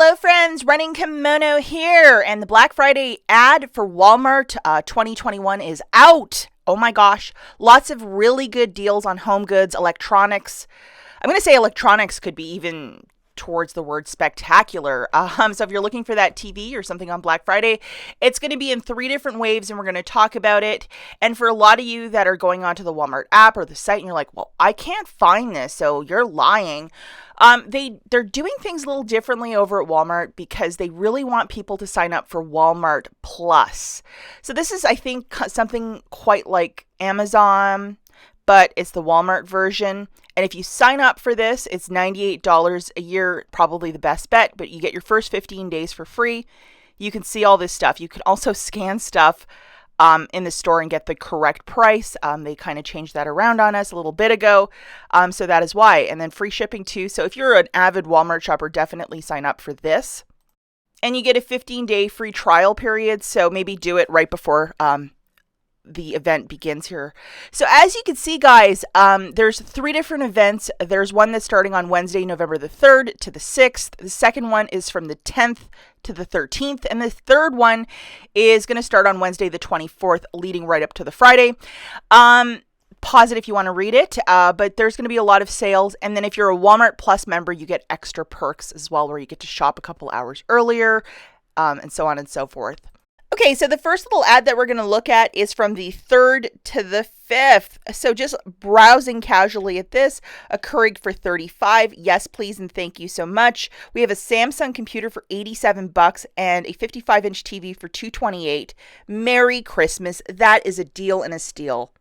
Hello friends, Running Kimono here, and the Black Friday ad for Walmart 2021 is out. Oh my gosh, lots of really good deals on home goods, electronics. I'm going to say electronics could be even towards the word spectacular. So if you're looking for that TV or something on Black Friday, it's going to be in 3 different waves and we're going to talk about it. And for a lot of you that are going onto the Walmart app or the site and you're like, well, I can't find this, so you're lying. They're doing things a little differently over at Walmart because they really want people to sign up for Walmart Plus. So this is, I think, something quite like Amazon, but it's the Walmart version. And if you sign up for this, it's $98 a year, probably the best bet, but you get your first 15 days for free. You can see all this stuff. You can also scan stuff in the store and get the correct price. They kind of changed that around on us a little bit ago. So that is why. And then free shipping too. So if you're an avid Walmart shopper, definitely sign up for this. And you get a 15-day free trial period. So maybe do it right before the event begins here. So as you can see, guys, there's 3 different events. There's one that's starting on Wednesday, November the 3rd to the 6th. The second one is from the 10th to the 13th. And the third one is going to start on Wednesday, the 24th, leading right up to the Friday. Pause it if you want to read it, but there's going to be a lot of sales. And then if you're a Walmart Plus member, you get extra perks as well, where you get to shop a couple hours earlier, and so on and so forth. Okay, so the first little ad that we're going to look at is from the 3rd to the 5th. So just browsing casually at this, a Keurig for $35. Yes, please, and thank you so much. We have a Samsung computer for $87 and a 55-inch TV for $228. Merry Christmas. That is a deal and a steal.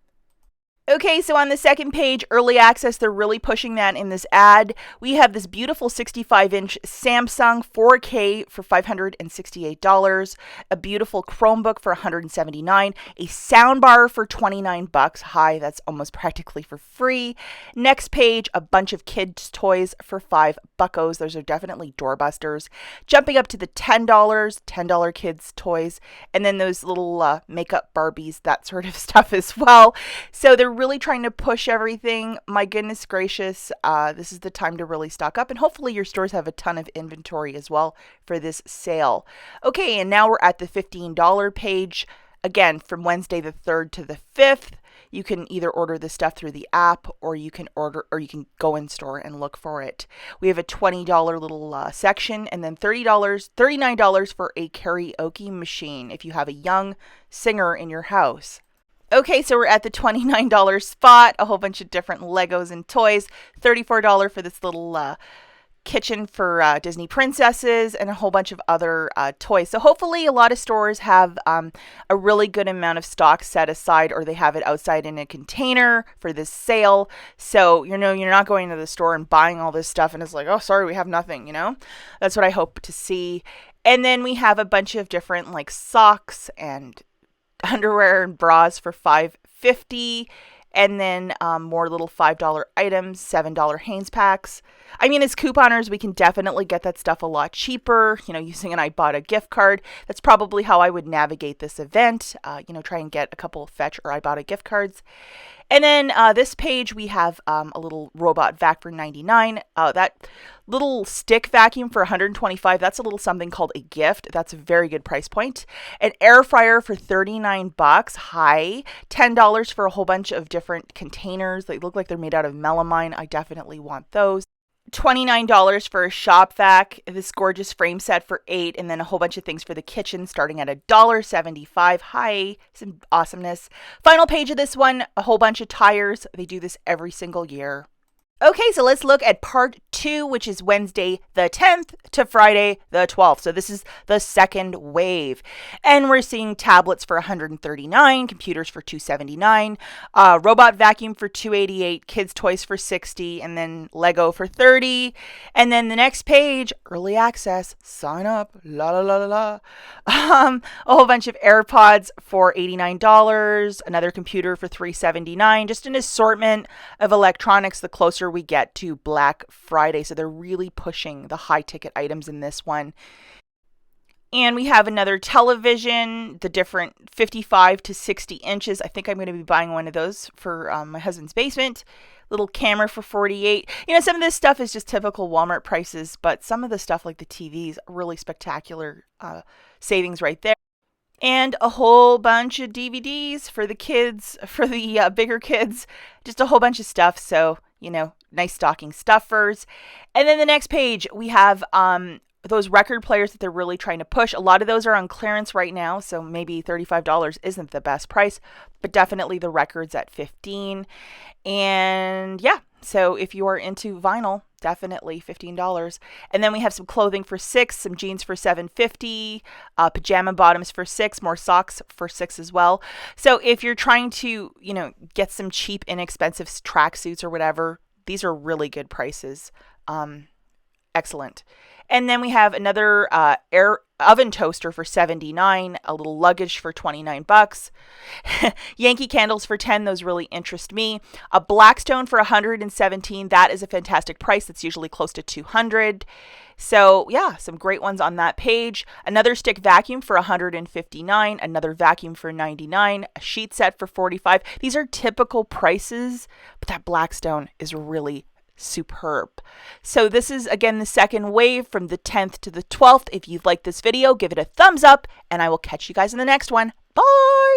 Okay, so on the second page, early access, they're really pushing that in this ad. We have this beautiful 65-inch Samsung 4K for $568, a beautiful Chromebook for $179, a soundbar for $29. Hi, that's almost practically for free. Next page, a bunch of kids' toys for $5. Those are definitely doorbusters. Jumping up to the $10 kids' toys, and then those little makeup Barbies, that sort of stuff as well. So they're really trying to push everything. My goodness gracious, this is the time to really stock up, and hopefully your stores have a ton of inventory as well for this sale. Okay, and now we're at the $15 page. Again, from Wednesday the 3rd to the 5th. You can either order the stuff through the app, or you can go in store and look for it. We have a $20 little section, and then $39 for a karaoke machine if you have a young singer in your house. Okay, so we're at the $29 spot, a whole bunch of different Legos and toys, $34 for this little kitchen for Disney princesses, and a whole bunch of other toys. So hopefully a lot of stores have a really good amount of stock set aside, or they have it outside in a container for this sale. So, you're not going to the store and buying all this stuff and it's like, oh, sorry, we have nothing, That's what I hope to see. And then we have a bunch of different like socks and underwear and bras for $5.50, and then more little $5 items, $7 Hanes packs. I mean, as couponers, we can definitely get that stuff a lot cheaper, using an IBOTTA gift card. That's probably how I would navigate this event, try and get a couple of Fetch or IBOTTA gift cards. And then this page, we have a little robot vac for $99. That little stick vacuum for $125. That's a little something called a gift. That's a very good price point. An air fryer for $39. Hi. $10 for a whole bunch of different containers. They look like they're made out of melamine. I definitely want those. $29 for a shop vac, this gorgeous frame set for $8, and then a whole bunch of things for the kitchen starting at $1.75. Hi, some awesomeness. Final page of this one, a whole bunch of tires. They do this every single year. Okay, so let's look at part 2, which is Wednesday the 10th to Friday the 12th. So this is the second wave. And we're seeing tablets for $139, computers for $279, robot vacuum for $288, kids' toys for $60, and then Lego for $30. And then the next page, early access, sign up, la la la la la. A whole bunch of AirPods for $89, another computer for $379, just an assortment of electronics the closer we get to Black Friday. So they're really pushing the high ticket items in this one. And we have another television, the different 55 to 60 inches. I think I'm going to be buying one of those for my husband's basement. Little camera for 48. You know, some of this stuff is just typical Walmart prices, but some of the stuff like the TVs, really spectacular savings right there. And a whole bunch of DVDs for the kids, for the bigger kids, just a whole bunch of stuff. So, you know, nice stocking stuffers. And then the next page, we have those record players that they're really trying to push. A lot of those are on clearance right now, so maybe $35 isn't the best price, but definitely the records at $15. And yeah, so if you are into vinyl, definitely $15. And then we have some clothing for $6, some jeans for $7.50, pajama bottoms for $6, more socks for $6 as well. So if you're trying to, you know, get some cheap, inexpensive tracksuits or whatever, these are really good prices. Excellent. And then we have another air oven toaster for $79, a little luggage for $29. Yankee candles for $10, those really interest me. A Blackstone for $117, that is a fantastic price. That's usually close to $200. So yeah, some great ones on that page. Another stick vacuum for $159, another vacuum for $99, a sheet set for $45. These are typical prices, but that Blackstone is really superb. So this is again the second wave from the 10th to the 12th. If you've liked this video, give it a thumbs up, and I will catch you guys in the next one. Bye!